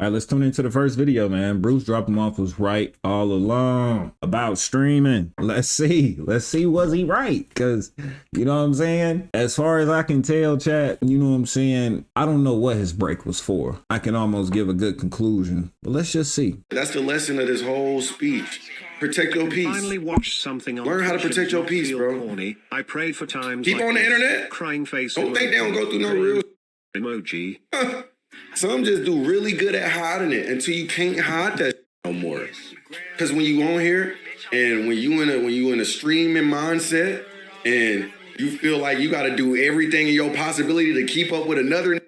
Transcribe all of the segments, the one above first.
All right, let's tune into the first video, man. BruceDropEmOff was right all along about streaming. Let's see, was he right? Because, you know what I'm saying? As far as I can tell, chat, you know what I'm saying? I don't know what his break was for. I can almost give a good conclusion, but let's just see. That's the lesson of this whole speech. Protect your peace. Finally watched something on Learn how to protect your peace, bro. Corny. I prayed for times. Keep like on the this. internet. Crying face. Don't think they don't go through no real emoji. Some just do really good at hiding it until you can't hide that no more. Because when you on here and when you in a streaming mindset and you feel like you got to do everything in your possibility to keep up with another,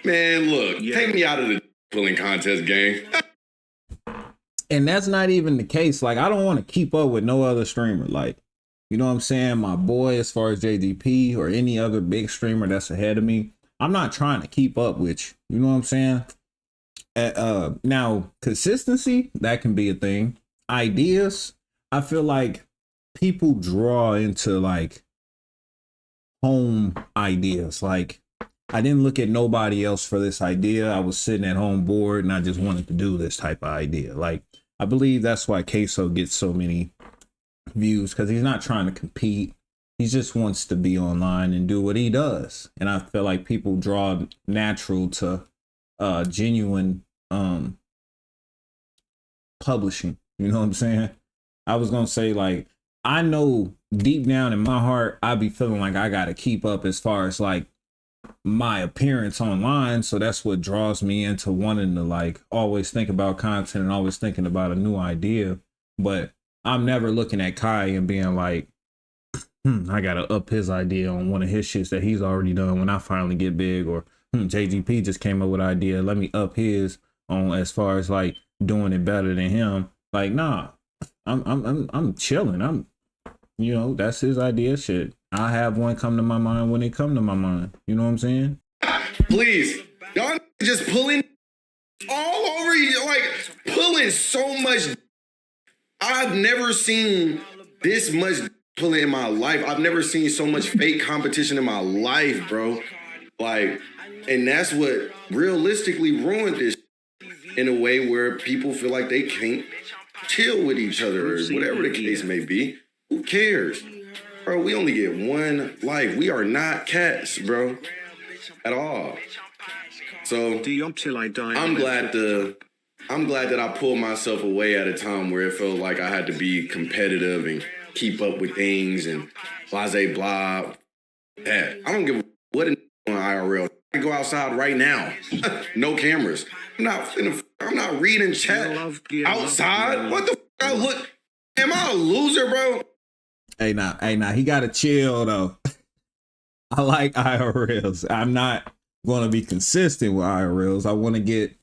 man, look, take me out of the pulling contest game. And that's not even the case. Like, I don't want to keep up with no other streamer. Like, you know what I'm saying? My boy, as far as JDP or any other big streamer that's ahead of me, I'm not trying to keep up with you. You know what I'm saying? Now, consistency, that can be a thing. Ideas, I feel like people draw into like home ideas. Like, I didn't look at nobody else for this idea. I was sitting at home bored and I just wanted to do this type of idea. Like, I believe that's why Queso gets so many views, because he's not trying to compete. He just wants to be online and do what he does. And I feel like people draw natural to genuine publishing. You know what I'm saying? I was going to say, like, I know deep down in my heart, I be feeling like I got to keep up as far as like my appearance online. So that's what draws me into wanting to like always think about content and always thinking about a new idea. But I'm never looking at Kai and being like, I gotta up his idea on one of his shits that he's already done when I finally get big, or JGP just came up with an idea, let me up his on as far as like doing it better than him. Like, nah, I'm chilling. I'm, you know, that's his idea. Shit, I have one come to my mind when it come to my mind. You know what I'm saying? Please, y'all just pulling all over you, like pulling so much. I've never seen this much pulling in my life. I've never seen so much fake competition in my life, bro. Like, and that's what realistically ruined this in a way where people feel like they can't chill with each other or whatever the case may be. Who cares? Bro, we only get one life. We are not cats, bro, at all. So I'm glad that I pulled myself away at a time where it felt like I had to be competitive and keep up with things and blase blah. That I don't give a what in IRL. I go outside right now. No cameras. I'm not reading chat outside. What the I look? Am I a loser, bro? Hey, nah, he gotta chill though. I like IRLs. I'm not gonna be consistent with IRLs. I want to get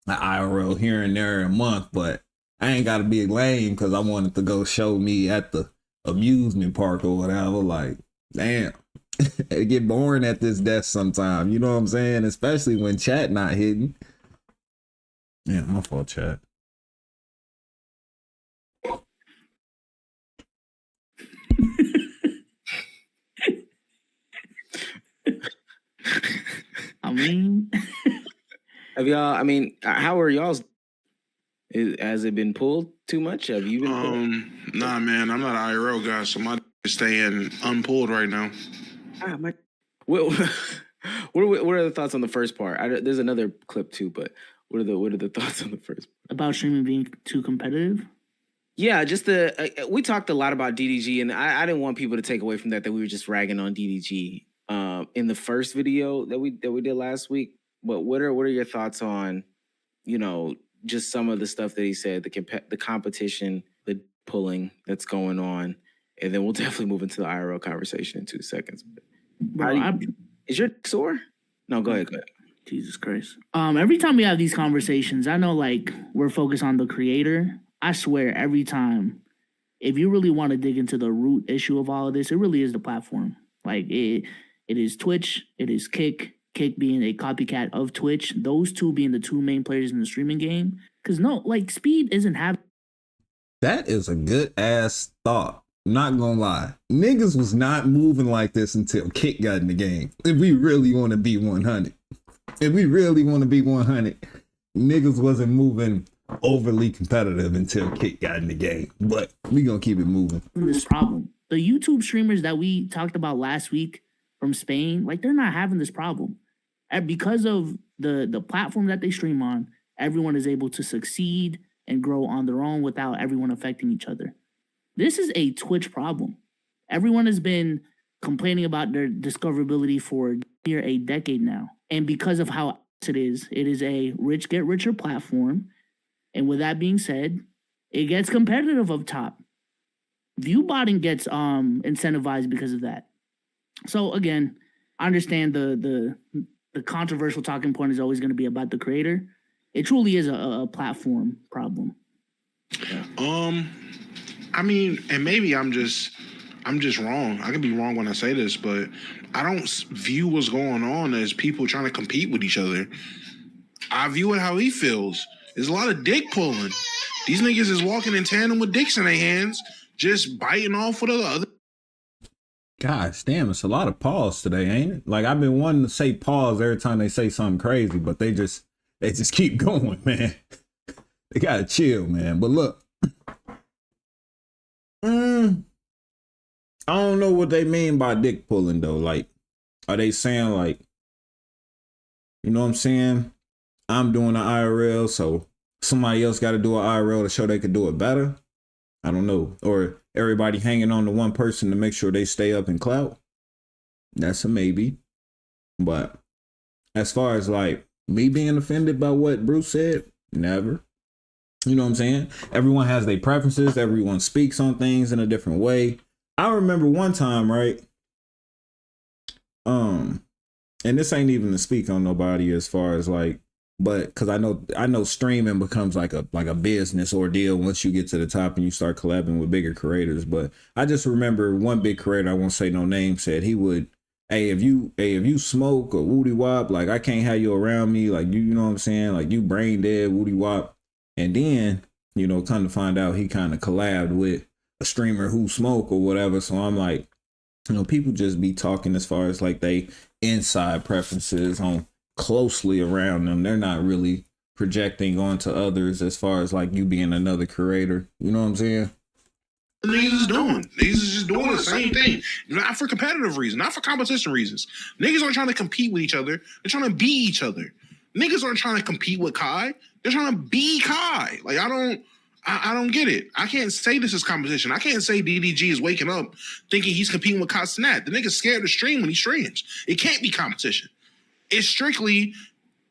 an IRL here and there a month, but I ain't gotta be lame because I wanted to go show me at the amusement park or whatever. Like, damn, it get boring at this desk sometime. You know what I'm saying? Especially when chat not hitting. Yeah, my fault, chat. I mean, have y'all? I mean, how are y'all's? Has it been pulled too much? Have you been pulled? Nah, man, I'm not an IRL guy, so my is staying unpulled right now. What are the thoughts on the first part? There's another clip too, but what are the thoughts on the first part? About streaming being too competitive? Yeah, just we talked a lot about DDG, and I didn't want people to take away from that we were just ragging on DDG in the first video that we did last week. But what are your thoughts on, you know, just some of the stuff that he said, the competition, the pulling that's going on, and then we'll definitely move into the IRL conversation in 2 seconds. Bro, is your sore? No, go ahead. Jesus Christ. Every time we have these conversations, I know like we're focused on the creator. I swear every time, if you really want to dig into the root issue of all of this, it really is the platform. Like it is Twitch, it is Kick being a copycat of Twitch, those two being the two main players in the streaming game. Because no, like Speed isn't having. That is a good ass thought. Not gonna lie. Niggas was not moving like this until Kick got in the game. If we really want to be 100. If we really want to be 100, niggas wasn't moving overly competitive until Kick got in the game. But we gonna keep it moving. This problem. The YouTube streamers that we talked about last week from Spain, like they're not having this problem. And because of the platform that they stream on, everyone is able to succeed and grow on their own without everyone affecting each other. This is a Twitch problem. Everyone has been complaining about their discoverability for near a decade now. And because of how it is a rich get richer platform. And with that being said, it gets competitive up top. Viewbotting gets incentivized because of that. So again, I understand the controversial talking point is always going to be about the creator. It truly is a platform problem. I mean, and maybe I'm just wrong. I could be wrong when I say this, but I don't view what's going on as people trying to compete with each other. I view it how he feels. There's a lot of dick pulling. These niggas is walking in tandem with dicks in their hands, just biting off with the other. Gosh damn, it's a lot of pause today, ain't it? Like I've been wanting to say pause every time they say something crazy, but they just keep going, man. They gotta chill, man. But look, I don't know what they mean by dick pulling though. Like, are they saying like, you know what I'm saying? I'm doing an IRL, so somebody else got to do an IRL to show they could do it better? I don't know. Or everybody hanging on to one person to make sure they stay up in clout? That's a maybe. But as far as like me being offended by what Bruce said, never. You know what I'm saying? Everyone has their preferences. Everyone speaks on things in a different way. I remember one time, right? And this ain't even to speak on nobody as far as like, but because I know streaming becomes like a business ordeal once you get to the top and you start collabing with bigger creators. But I just remember one big creator, I won't say no name, said he would, if you smoke or woody wop, like I can't have you around me, like you know what I'm saying, like you brain dead woody wop. And then come to find out he kind of collabed with a streamer who smoke or whatever. So I'm like, people just be talking as far as like they inside preferences on closely around them. They're not really projecting onto others as far as like you being another creator. You know what I'm saying? Niggas is doing. Niggas is just doing the same thing. Not for competitive reasons, not for competition reasons. Niggas aren't trying to compete with each other. They're trying to be each other. Niggas aren't trying to compete with Kai. They're trying to be Kai. Like I don't get it. I can't say this is competition. I can't say DDG is waking up thinking he's competing with Kai Snap. The nigga's scared to stream when he streams. It can't be competition. It's strictly,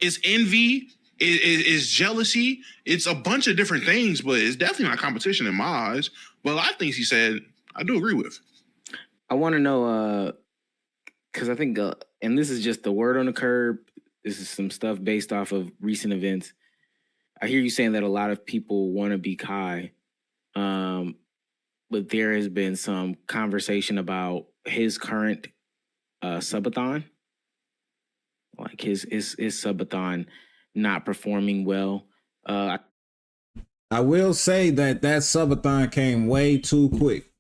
it's envy, it's jealousy. It's a bunch of different things, but it's definitely not competition in my eyes. But a lot of things he said, I do agree with. I want to know, because I think, and this is just the word on the curb. This is some stuff based off of recent events. I hear you saying that a lot of people want to be Kai, but there has been some conversation about his current subathon. Like his subathon not performing well. I will say that subathon came way too quick.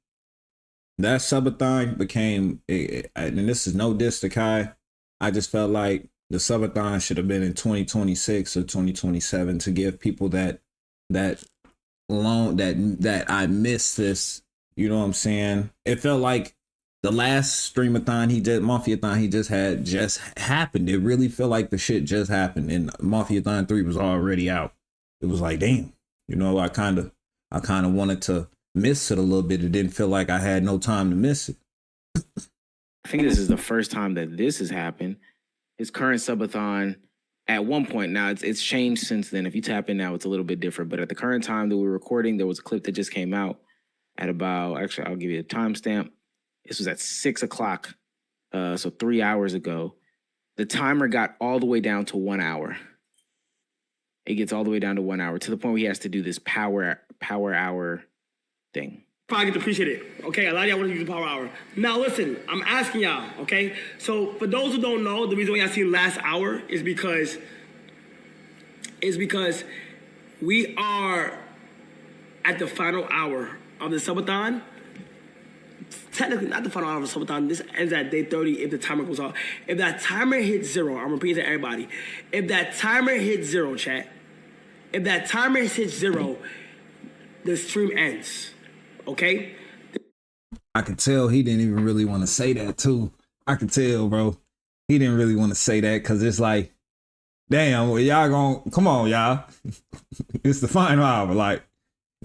That subathon became, and this is no diss to Kai, I just felt like the subathon should have been in 2026 or 2027 to give people that I missed this. You know what I'm saying? It felt like the last streamathon he did, Mafiathon he just happened. It really felt like the shit just happened, and Mafiathon 3 was already out. It was like, damn, I kind of wanted to miss it a little bit. It didn't feel like I had no time to miss it. I think this is the first time that this has happened. His current subathon, at one point, now it's changed since then. If you tap in now, it's a little bit different. But at the current time that we were recording, there was a clip that just came out at about, actually, I'll give you a timestamp. This was at 6 o'clock, so 3 hours ago. The timer got all the way down to 1 hour. It gets all the way down to 1 hour, to the point where he has to do this power hour thing. I get to appreciate it. Okay, a lot of y'all want to use the power hour. Now listen, I'm asking y'all, okay? So for those who don't know, the reason why y'all seen last hour is because we are at the final hour of the subathon. Technically not the final hour of the subathon. This ends at day 30 if the timer goes off. If that timer hits 0, I'm repeating to everybody. If that timer hits 0, chat, If that timer hits 0, the stream ends. Okay? I could tell he didn't even really want to say that too. I could tell, bro. He didn't really want to say that because it's like, damn, well, y'all gonna, come on, y'all. It's the final hour. Like,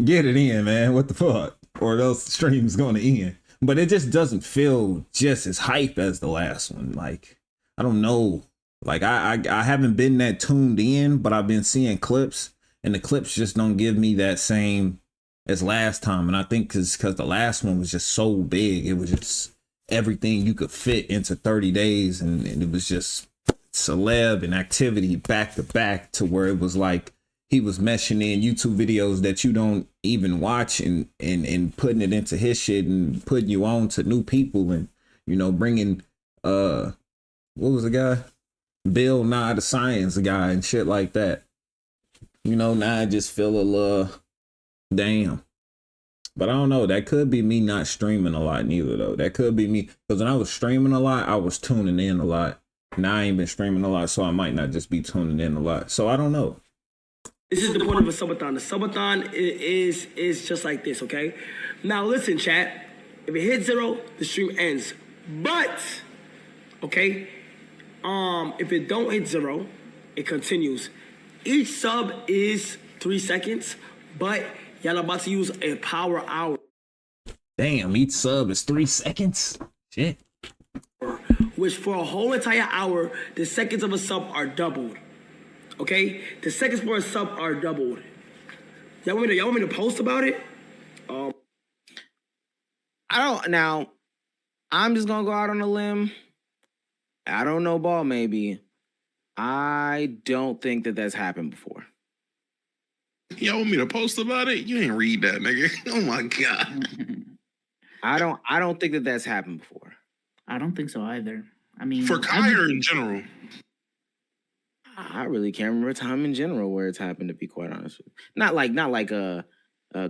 get it in, man. What the fuck? Or those streams going to end. But it just doesn't feel just as hype as the last one. Like, I don't know. Like, I haven't been that tuned in, but I've been seeing clips, and the clips just don't give me that same as last time. And I think because the last one was just so big, it was just everything you could fit into 30 days, and it was just celeb and activity back to back, to where it was like he was meshing in YouTube videos that you don't even watch and putting it into his shit and putting you on to new people, and, you know, bringing what was the guy? Bill Nye the Science guy and shit like that. You know, now I just feel a little damn. But I don't know. That could be me not streaming a lot neither, though. That could be me. Because when I was streaming a lot, I was tuning in a lot. Now I ain't been streaming a lot, so I might not just be tuning in a lot. So I don't know. This is the point of a subathon. The subathon is just like this, okay? Now listen, chat. If it hits 0, the stream ends. But, okay, if it don't hit 0, it continues. Each sub is 3 seconds, but y'all about to use a power hour. Damn, each sub is 3 seconds? Shit. Which for a whole entire hour, the seconds of a sub are doubled. Okay? The seconds for a sub are doubled. Y'all want me to post about it? Now, I'm just gonna go out on a limb. I don't know, ball maybe. I don't think that that's happened before. Y'all want me to post about it? You ain't read that, nigga. Oh my God. I don't think that that's happened before. I don't think so either. I mean, For Kai or in general? I really can't remember a time in general where it's happened, to be quite honest with you. Not like a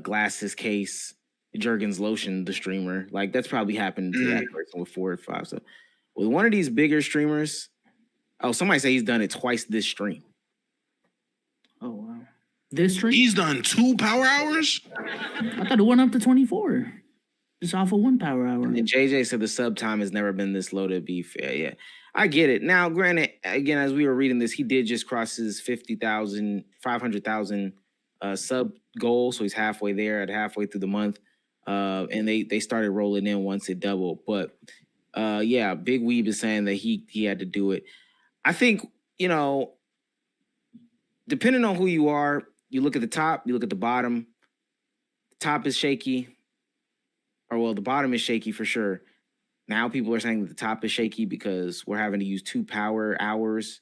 glasses case, Jergens lotion, the streamer. Like, that's probably happened to that person with 4 or 5. So with one of these bigger streamers, somebody say he's done it twice this stream. Oh wow, this stream? He's done 2 power hours? I thought it went up to 24. Just off of 1 power hour. And JJ said the sub time has never been this low, to be fair. Yeah, I get it. Now, granted, again, as we were reading this, he did just cross his 500,000 sub goal. So he's halfway there, at halfway through the month. And they started rolling in once it doubled. But yeah, Big Weeb is saying that he had to do it. I think, you know, depending on who you are, you look at the top, you look at the bottom. The top is shaky. Or, well, the bottom is shaky for sure. Now people are saying that the top is shaky because we're having to use 2 power hours.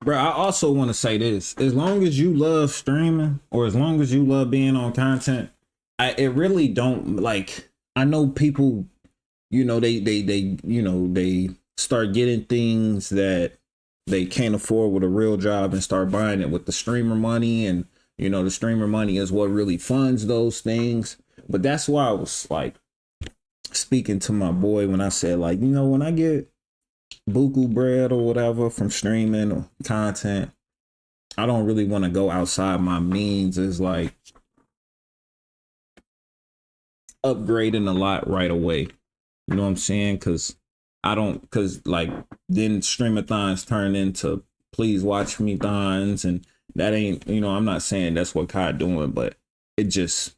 Bro, I also want to say this. As long as you love streaming, or as long as you love being on content, it really don't, like, I know people, you know, they start getting things that they can't afford with a real job and start buying it with the streamer money. And, you know, the streamer money is what really funds those things. But that's why I was like speaking to my boy when I said, like, you know, when I get buku bread or whatever from streaming or content, I don't really want to go outside my means. Is like upgrading a lot right away. You know what I'm saying? Because like then streamathons turn into please watch me thons, and that ain't, you know, I'm not saying that's what Kai doing, but it just,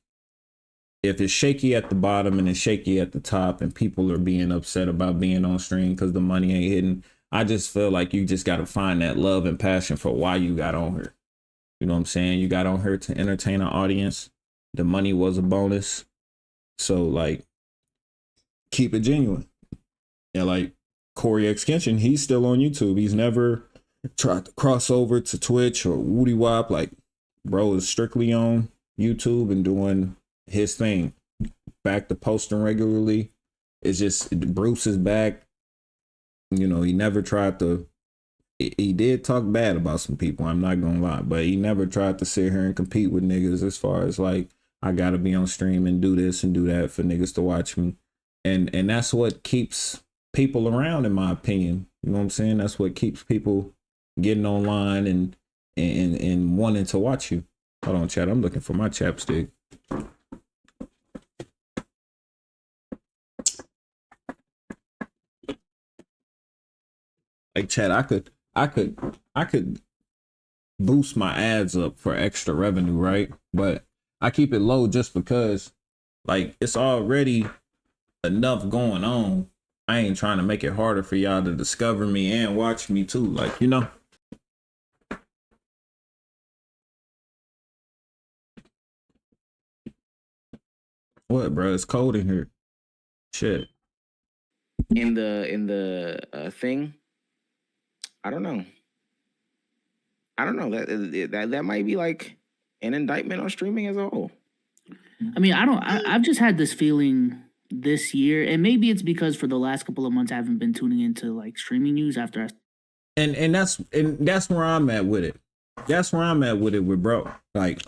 if it's shaky at the bottom and it's shaky at the top and people are being upset about being on stream because the money ain't hitting, I just feel like you just got to find that love and passion for why you got on here. You know what I'm saying? You got on here to entertain an audience. The money was a bonus. So, like, keep it genuine. Yeah, like Corey X Kenshin, he's still on YouTube. He's never tried to cross over to Twitch or Woody Wop. Like, bro is strictly on YouTube and doing his thing. Back to posting regularly. It's just Bruce is back. You know, he never tried to, he did talk bad about some people, I'm not gonna lie, but he never tried to sit here and compete with niggas as far as like, I gotta be on stream and do this and do that for niggas to watch me. And that's what keeps people around, in my opinion. You know what I'm saying? That's what keeps people getting online and wanting to watch you. Hold on, chat. I'm looking for my chapstick. Like, chat, I could boost my ads up for extra revenue, right? But I keep it low just because, like, it's already enough going on. I ain't trying to make it harder for y'all to discover me and watch me too. Like, you know. What, bro? It's cold in here. Shit. In the thing, I don't know. That might be like an indictment on streaming as a whole. I mean, I've just had this feeling this year, and maybe it's because for the last couple of months I haven't been tuning into like streaming news after And that's where I'm at with it. That's where I'm at with it with bro. Like,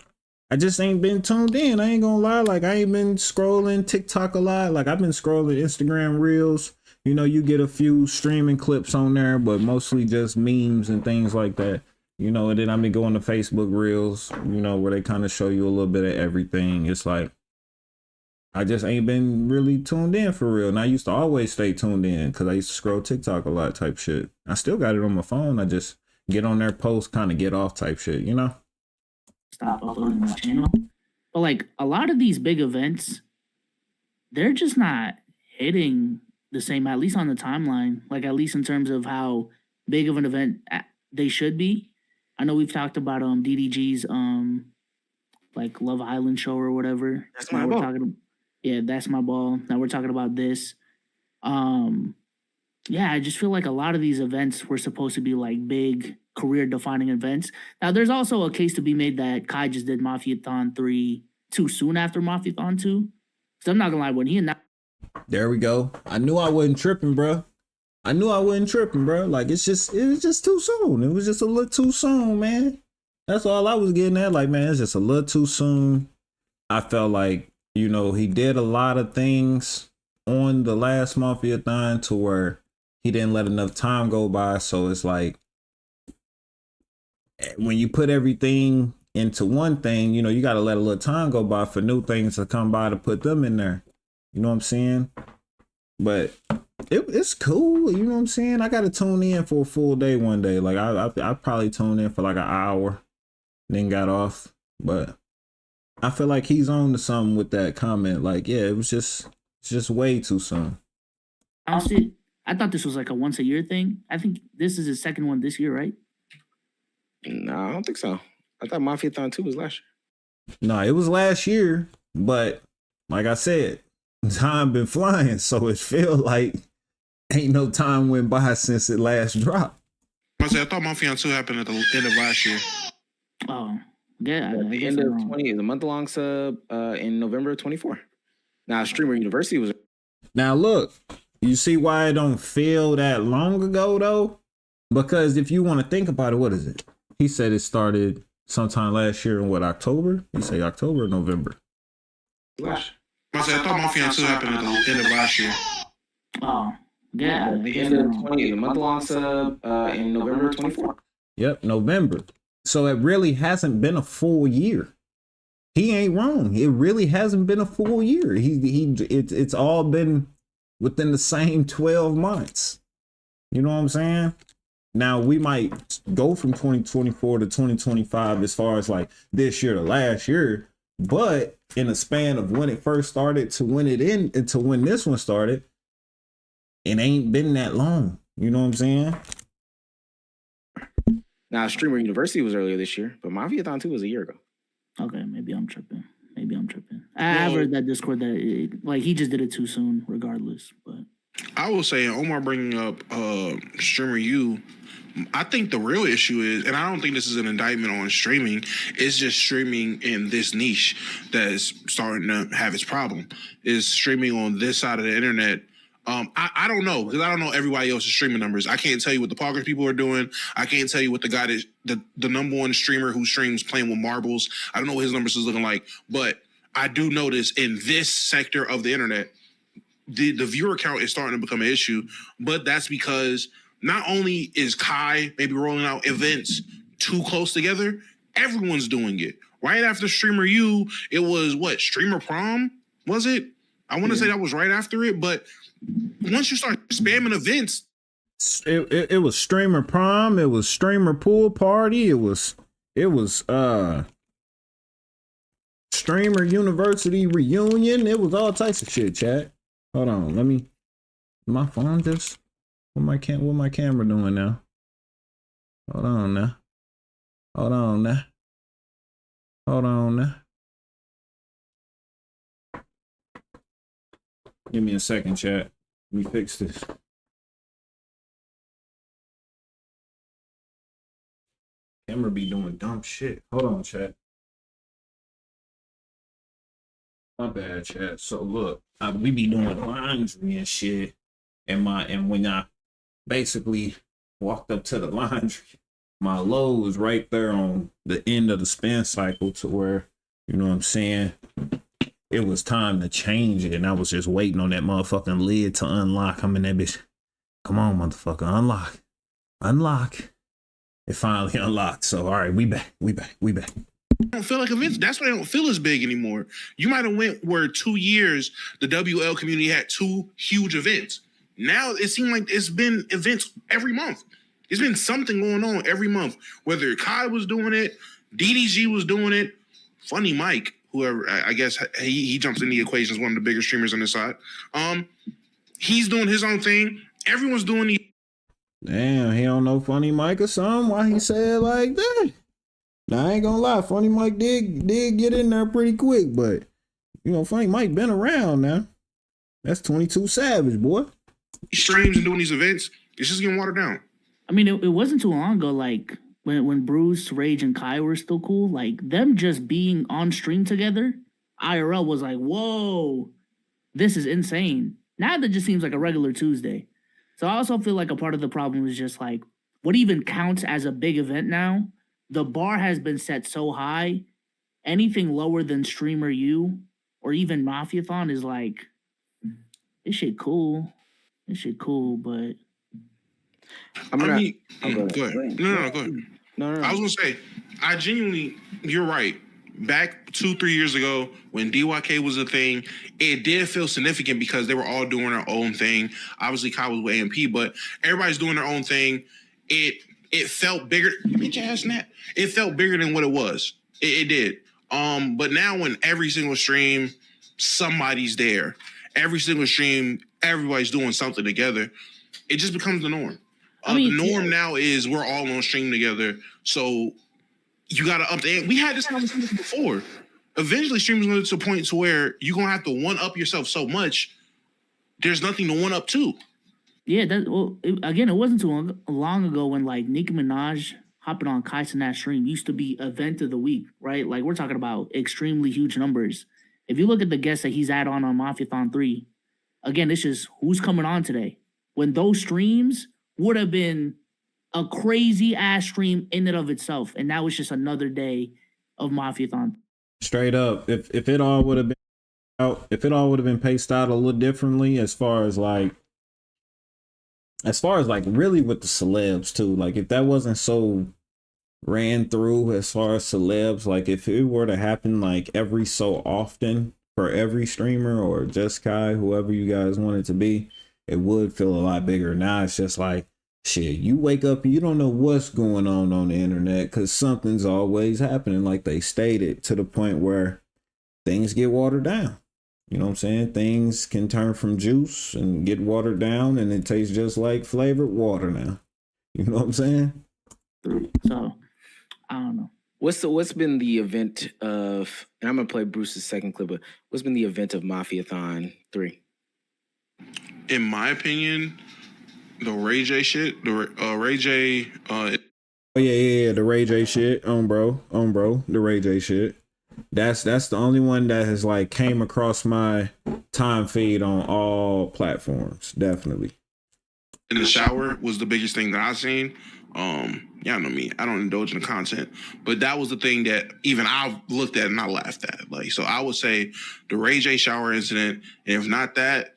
I just ain't been tuned in. I ain't gonna lie. Like, I ain't been scrolling TikTok a lot. Like, I've been scrolling Instagram Reels. You know, you get a few streaming clips on there, but mostly just memes and things like that. You know, and then I've been going to Facebook Reels, you know, where they kind of show you a little bit of everything. It's like, I just ain't been really tuned in for real. And I used to always stay tuned in because I used to scroll TikTok a lot type shit. I still got it on my phone. I just get on there, post, kind of get off type shit, you know? stop uploading my channel. But like a lot of these big events, they're just not hitting the same, at least on the timeline, like at least in terms of how big of an event they should be. I know we've talked about DDG's like Love Island show or whatever. That's now my we're ball. talking, yeah, that's my ball. Now we're talking about this. Yeah, I just feel like a lot of these events were supposed to be like big career defining events. Now there's also a case to be made that Kai just did Mafiathon 3 too soon after Mafiathon 2. So I'm not gonna lie, when he announced, there we go. I knew I wasn't tripping, bro. I knew I wasn't tripping, bro. Like, it was just too soon. It was just a little too soon, man. That's all I was getting at. Like, man, it's just a little too soon. I felt like, you know, he did a lot of things on the last Mafiathon to where he didn't let enough time go by. So it's like, when you put everything into one thing, you know, you got to let a little time go by for new things to come by to put them in there. You know what I'm saying? But it's cool. You know what I'm saying? I got to tune in for a full day one day. Like, I probably tuned in for like an hour, then got off. But I feel like he's on to something with that comment. Like, yeah, it's just way too soon. honestly, I thought this was like a once a year thing. I think this is his second one this year, right? No, I don't think so. I thought Mafiathon 2 was last year. No, it was last year, but like I said, time been flying, so it feel like ain't no time went by since it last dropped. I thought Mafiathon 2 happened at the end of last year. Oh, yeah. I The guess end I'm of wrong. 20, the month-long sub in November of 24. Now, Streamer University was... Now look, you see why it don't feel that long ago though? Because if you want to think about it, what is it? He said it started sometime last year in what, October? He say October or November? last I thought Mafiathon 2 happened at the end of last year. Oh, yeah. The end of 20, the month-long sub in November of 24. Yep, November. So it really hasn't been a full year. He ain't wrong. It really hasn't been a full year. It's all been within the same 12 months. You know what I'm saying? Now we might go from 2024 to 2025 as far as like this year to last year, but in a span of when it first started to when it ended to when this one started, it ain't been that long. You know what I'm saying? Now, Streamer University was earlier this year, but Mafiathon 2 was a year ago. Okay, maybe I'm tripping. I've heard that Discord that like he just did it too soon, regardless. But I will say, Omar bringing up Streamer U, I think the real issue is, and I don't think this is an indictment on streaming, it's just streaming in this niche that's starting to have its problem, is streaming on this side of the internet. I don't know, because I don't know everybody else's streaming numbers. I can't tell you what the poker people are doing. I can't tell you what the guy that the number one streamer who streams playing with marbles. I don't know what his numbers is looking like, but I do notice in this sector of the internet, the viewer count is starting to become an issue. But that's because not only is Kai maybe rolling out events too close together. Everyone's doing it. Right after Streamer U, it was what? Streamer Prom? Was it? I want to say that was right after it, but once you start spamming events, it was Streamer Prom, it was Streamer Pool Party, it was Streamer University Reunion, it was all types of shit, chat. Hold on, let me, my phone just, what my camera doing now? Hold on now. Give me a second, chat. Let me fix this. Camera be doing dumb shit. Hold on, chat. My bad, chat. So look, we be doing laundry and shit, and when I basically walked up to the laundry, my load was right there on the end of the spin cycle to where, you know what I'm saying, it was time to change it, and I was just waiting on that motherfucking lid to unlock. I'm in that bitch. Come on, motherfucker, unlock. It finally unlocked. So all right, we back. I don't feel like events. That's why they don't feel as big anymore. You might have went where 2 years the WL community had 2 huge events. Now it seemed like it's been events every month. It's been something going on every month. Whether Kai was doing it, DDG was doing it, Funny Mike, whoever, I guess he jumps in the equation as one of the bigger streamers on the side. He's doing his own thing. Everyone's doing the. Damn, he don't know Funny Mike or something. Why he said it like that? Now I ain't gonna lie, Funny Mike did get in there pretty quick, but you know, Funny Mike been around now. That's 22 Savage, boy. Streams and doing these events, it's just getting watered down. I mean, it wasn't too long ago, like when Bruce, Rage, and Kai were still cool, like them just being on stream together, IRL was like, whoa, this is insane. Now that just seems like a regular Tuesday. So I also feel like a part of the problem is just like what even counts as a big event now. The bar has been set so high, anything lower than Streamer U or even Mafiathon is like, this shit cool, but go ahead. No, go ahead. No. I was gonna say, I genuinely, you're right. Back 2-3 years ago, when DYK was a thing, it did feel significant because they were all doing their own thing. Obviously, Kyle was with AMP, but everybody's doing their own thing. It felt bigger. Bitch ass Nat. It felt bigger than what it was. It did. But now when every single stream, somebody's there. Every single stream, everybody's doing something together. It just becomes the norm. The norm now is we're all on stream together. So you got to update. We had this conversation before. Eventually, streaming's going to a point to where you're going to have to one-up yourself so much, there's nothing to one-up to. Yeah, it wasn't too long ago when like Nicki Minaj hopping on Kai Cenat stream used to be event of the week, right? Like we're talking about extremely huge numbers. If you look at the guests that he's had on Mafiathon 3, again, it's just who's coming on today. When those streams would have been a crazy ass stream in and of itself, and that was just another day of Mafiathon. Straight up, if it all would have been out, if it all would have been paced out a little differently, as far as like really with the celebs too, like if that wasn't so ran through as far as celebs, like if it were to happen like every so often for every streamer or just Kai, whoever you guys want it to be, it would feel a lot bigger. Now it's just like, shit, you wake up and you don't know what's going on the internet because something's always happening, like they stated, to the point where things get watered down. You know what I'm saying? Things can turn from juice and get watered down, and it tastes just like flavored water now. You know what I'm saying? So, I don't know. What's been the event of, and I'm going to play Bruce's second clip, but what's been the event of Mafiathon 3? In my opinion, the Ray J shit, the Ray J. Oh yeah, the Ray J shit, bro, the Ray J shit. That's the only one that has like came across my time feed on all platforms, definitely. In the shower was the biggest thing that I seen. Y'all know me, I don't indulge in the content, but that was the thing that even I looked at and I laughed at. Like, so I would say the Ray J shower incident, and if not that,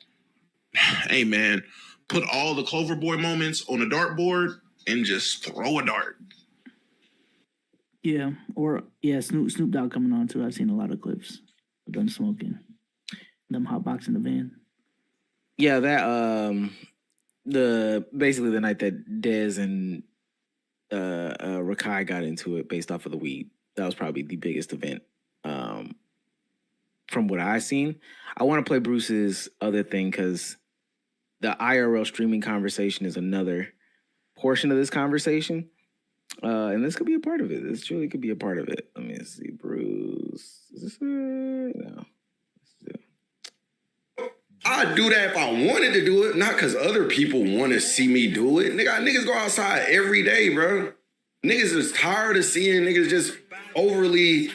hey man, put all the Clover Boy moments on a dartboard and just throw a dart. Yeah, Snoop Dogg coming on too. I've seen a lot of clips of them smoking, them hotboxing the van. Yeah, that basically the night that Dez and Rakai got into it based off of the weed. That was probably the biggest event from what I've seen. I want to play Bruce's other thing because the IRL streaming conversation is another portion of this conversation. And this could be a part of it. This truly could be a part of it. Let me see, Bruce. Is this it? No. I'd do that if I wanted to do it, not because other people want to see me do it. Niggas go outside every day, bro. Niggas is tired of seeing niggas just overly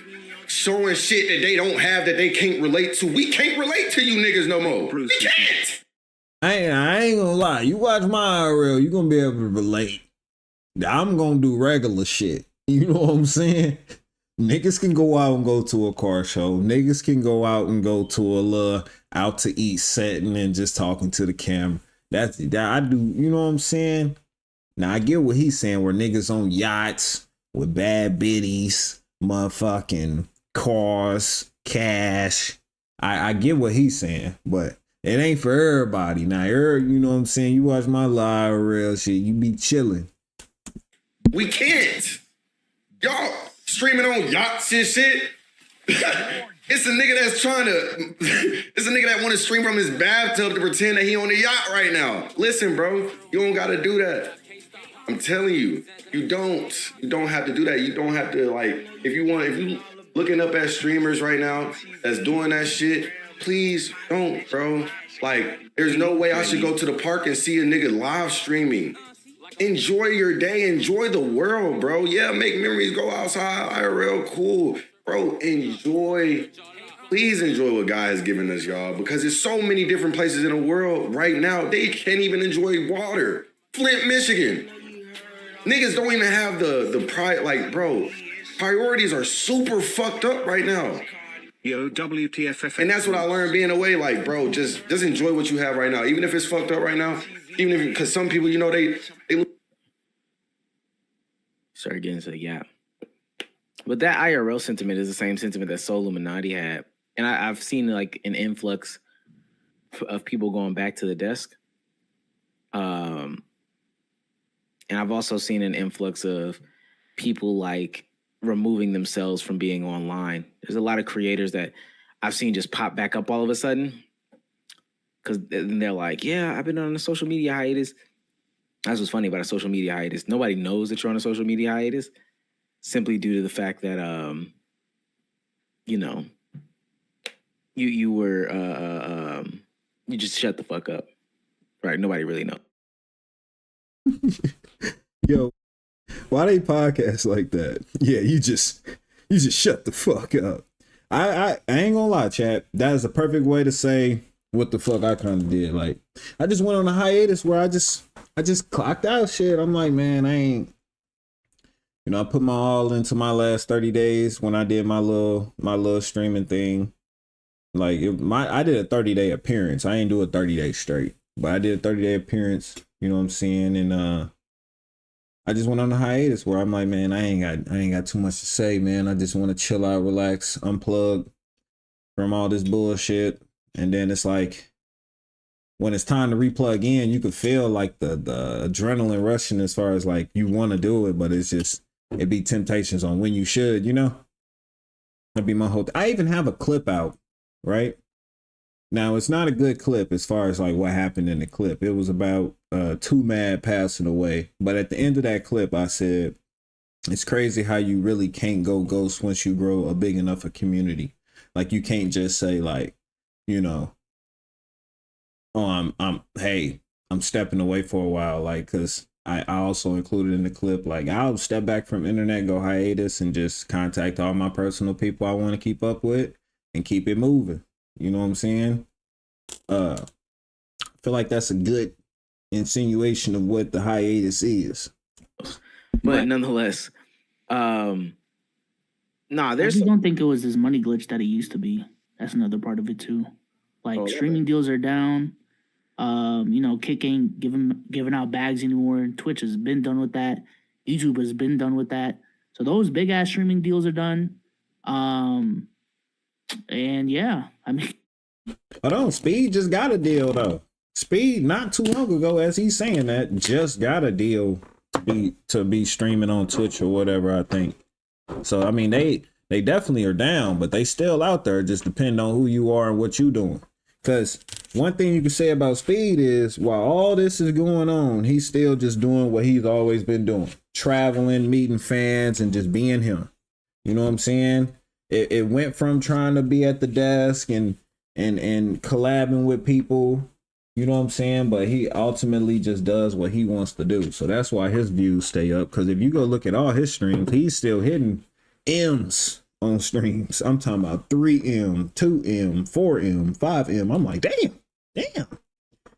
showing shit that they don't have that they can't relate to. We can't relate to you niggas no more. We can't. I ain't gonna lie. You watch my IRL, you gonna be able to relate. I'm gonna do regular shit. You know what I'm saying? Niggas can go out and go to a car show. Niggas can go out and go to a little out to eat setting and just talking to the camera. That I do, you know what I'm saying? Now I get what he's saying, where niggas on yachts with bad biddies, motherfucking cars, cash. I get what he's saying, but it ain't for everybody. Now, you know what I'm saying? You watch my live real shit, you be chilling. We can't. Y'all streaming on yachts and shit. It's a nigga that's it's a nigga that want to stream from his bathtub to pretend that he on the yacht right now. Listen, bro, you don't gotta do that. I'm telling you, you don't have to do that. You don't have to, like, if you looking up at streamers right now that's doing that shit, please don't, bro. Like, there's no way I should go to the park and see a nigga live streaming. Enjoy your day. Enjoy the world, bro. Yeah, make memories. Go outside. IRL, cool. Bro, enjoy. Please enjoy what God has given us, y'all, because there's so many different places in the world right now. They can't even enjoy water. Flint, Michigan. Niggas don't even have the pride. Like, bro, priorities are super fucked up right now. Yo, WTFF. And that's what I learned being away. Like, bro, just enjoy what you have right now. Even if it's fucked up right now. Even if, because some people, you know, they Start getting to the gap. But that IRL sentiment is the same sentiment that Soul Illuminati had. And I've seen like an influx of people going back to the desk. And I've also seen an influx of people like removing themselves from being online. There's a lot of creators that I've seen just pop back up all of a sudden. Because they're like, yeah, I've been on a social media hiatus. That's what's funny about a social media hiatus. Nobody knows that you're on a social media hiatus simply due to the fact that, you know, you were, you just shut the fuck up. Right? Nobody really knows. Yo, why they podcast like that? Yeah, you just shut the fuck up. I ain't gonna lie, chat. That is the perfect way to say what the fuck I kind of did. Like, I just went on a hiatus where I just clocked out shit. I'm like, man, I ain't, you know, I put my all into my last 30 days when I did my little streaming thing. Like, I did a 30-day appearance. I ain't do a 30-day straight, but I did a 30-day appearance. You know what I'm saying? And I just went on a hiatus where I'm like, man, I ain't got too much to say, man. I just want to chill out, relax, unplug from all this bullshit. And then it's like, when it's time to replug in, you could feel like the adrenaline rushing as far as like you want to do it, but it's just, it'd be temptations on when you should, you know? That'd be my whole I even have a clip out, right? Now, it's not a good clip as far as like what happened in the clip. It was about Too Mad passing away. But at the end of that clip, I said, it's crazy how you really can't go ghost once you grow a big enough a community. Like, you can't just say like, you know, oh, I'm stepping away for a while. Like, cause I also included in the clip, like, I'll step back from internet, go hiatus, and just contact all my personal people I want to keep up with and keep it moving. You know what I'm saying? I feel like that's a good insinuation of what the hiatus is. But nonetheless, I just don't think it was this money glitch that it used to be. That's another part of it too. Like, streaming deals are down. You know, Kick ain't giving out bags anymore. Twitch has been done with that. YouTube has been done with that. So those big ass streaming deals are done. And yeah, I mean, Hold on, Speed just got a deal though. Speed not too long ago, as he's saying that, just got a deal to be streaming on Twitch or whatever, I think. So I mean, they definitely are down, but they still out there. Just depend on who you are and what you doing. Because one thing you can say about Speed is, while all this is going on, he's still just doing what he's always been doing, traveling, meeting fans, and just being him. You know what I'm saying? It went from trying to be at the desk and collabing with people, you know what I'm saying? But he ultimately just does what he wants to do. So that's why his views stay up. Because if you go look at all his streams, he's still hitting M's on streams. I'm talking about 3M, 2M, 4M, 5M. I'm like, damn.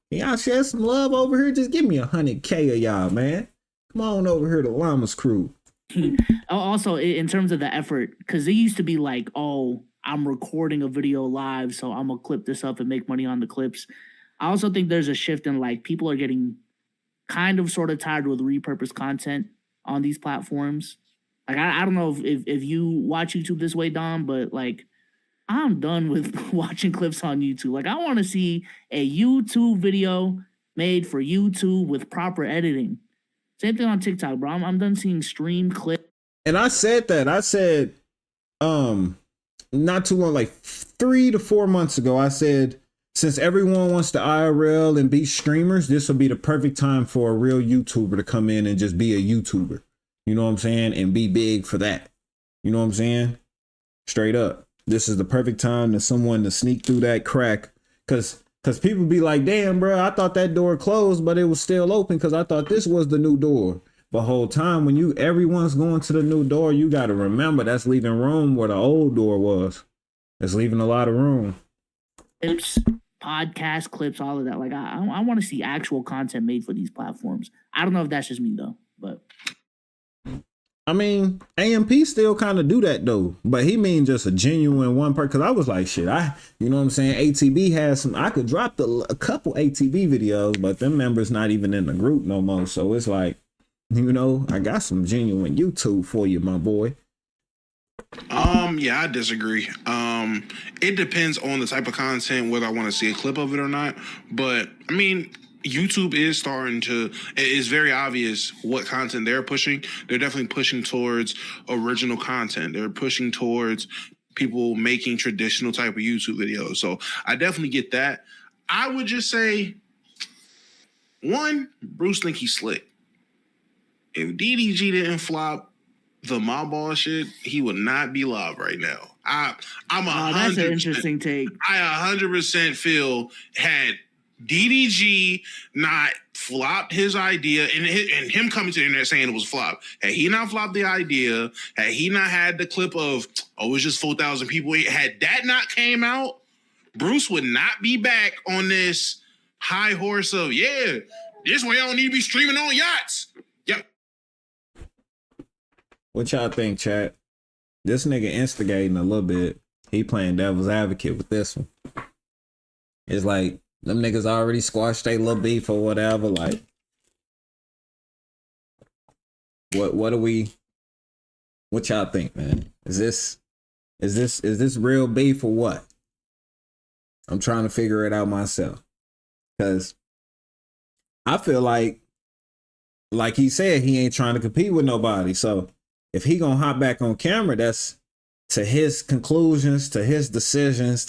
Y'all share some love over here? Just give me 100K of y'all, man. Come on over here to Llama's crew. Also, in terms of the effort, because it used to be like, oh, I'm recording a video live, so I'm gonna clip this up and make money on the clips. I also think there's a shift in like people are getting kind of sort of tired with repurposed content on these platforms. Like I don't know if you watch YouTube this way, Dom, but like I'm done with watching clips on YouTube. Like I want to see a YouTube video made for YouTube with proper editing. Same thing on TikTok, bro. I'm done seeing stream clips. And I said that. I said, not too long, like 3 to 4 months ago, I said, since everyone wants to IRL and be streamers, this will be the perfect time for a real YouTuber to come in and just be a YouTuber. You know what I'm saying? And be big for that. You know what I'm saying? Straight up. This is the perfect time to someone to sneak through that crack. Cause people be like, damn, bro, I thought that door closed, but it was still open because I thought this was the new door. The whole time when everyone's going to the new door, you got to remember that's leaving room where the old door was. It's leaving a lot of room. Clips, podcast clips, all of that. Like I want to see actual content made for these platforms. I don't know if that's just me though, but I mean, AMP still kind of do that though, but he mean just a genuine one part. Cause I was like, shit, you know what I'm saying? ATB has some, I could drop a couple ATB videos, but them members not even in the group no more. So it's like, you know, I got some genuine YouTube for you, my boy. Yeah, I disagree. It depends on the type of content, whether I want to see a clip of it or not. But I mean, YouTube is starting to, it's very obvious what content they're pushing. They're definitely pushing towards original content. They're pushing towards people making traditional type of YouTube videos. So I definitely get that. I would just say, one, Bruce think he's slick. If DDG didn't flop the my ball shit, he would not be live right now. I'm 100%. That's an interesting take. I 100% feel had DDG not flopped his idea and him coming to the internet saying it was a flop. Had he not flopped the idea, had he not had the clip of, oh, it's just 4,000 people, had that not came out, Bruce would not be back on this high horse of, yeah, this way I don't need to be streaming on yachts. Yep. What y'all think, chat? This nigga instigating a little bit. He playing devil's advocate with this one. It's like them niggas already squashed their little beef or whatever. Like, what y'all think, man? Is this real beef or what? I'm trying to figure it out myself. Cause I feel like he said, he ain't trying to compete with nobody. So if he gonna hop back on camera, that's to his conclusions, to his decisions,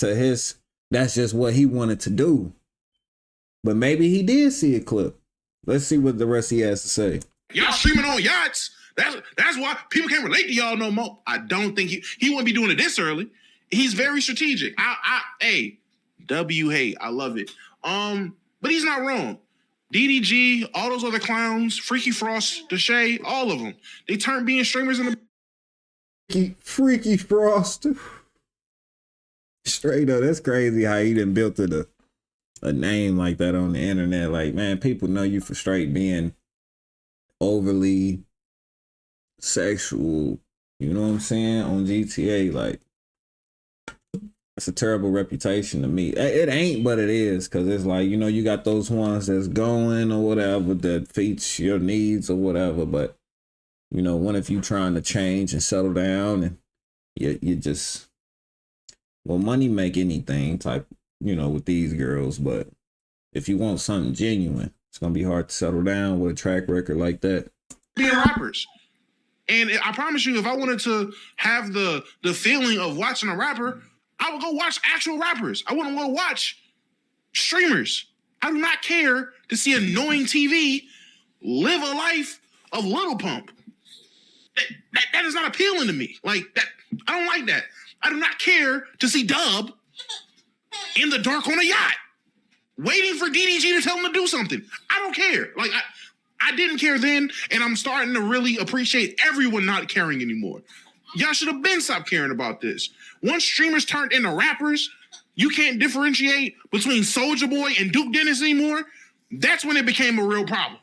that's just what he wanted to do. But maybe he did see a clip. Let's see what the rest he has to say. Y'all streaming on yachts. That's why people can't relate to y'all no more. I don't think he wouldn't be doing it this early. He's very strategic. I love it. But he's not wrong. DDG, all those other clowns, Freaky Frost, Deshae, all of them. They turned being streamers in the Freaky Frost. Straight up, that's crazy how he done built a name like that on the internet. Like, man, people know you for straight being overly sexual. You know what I'm saying? On GTA, like, it's a terrible reputation to me. It ain't, but it is, because it's like, you know, you got those ones that's going or whatever that fits your needs or whatever, but You know, what if you trying to change and settle down and you just, well, money make anything type, you know, with these girls. But if you want something genuine, it's going to be hard to settle down with a track record like that. Being rappers. And I promise you, if I wanted to have the feeling of watching a rapper, I would go watch actual rappers. I wouldn't want to watch streamers. I do not care to see annoying TV live a life of Little Pump. That is not appealing to me. Like that, I don't like that. I do not care to see Dub in the dark on a yacht, waiting for DDG to tell him to do something. I don't care. Like I didn't care then, and I'm starting to really appreciate everyone not caring anymore. Y'all should have been stopped caring about this. Once streamers turned into rappers, you can't differentiate between Soulja Boy and Duke Dennis anymore. That's when it became a real problem.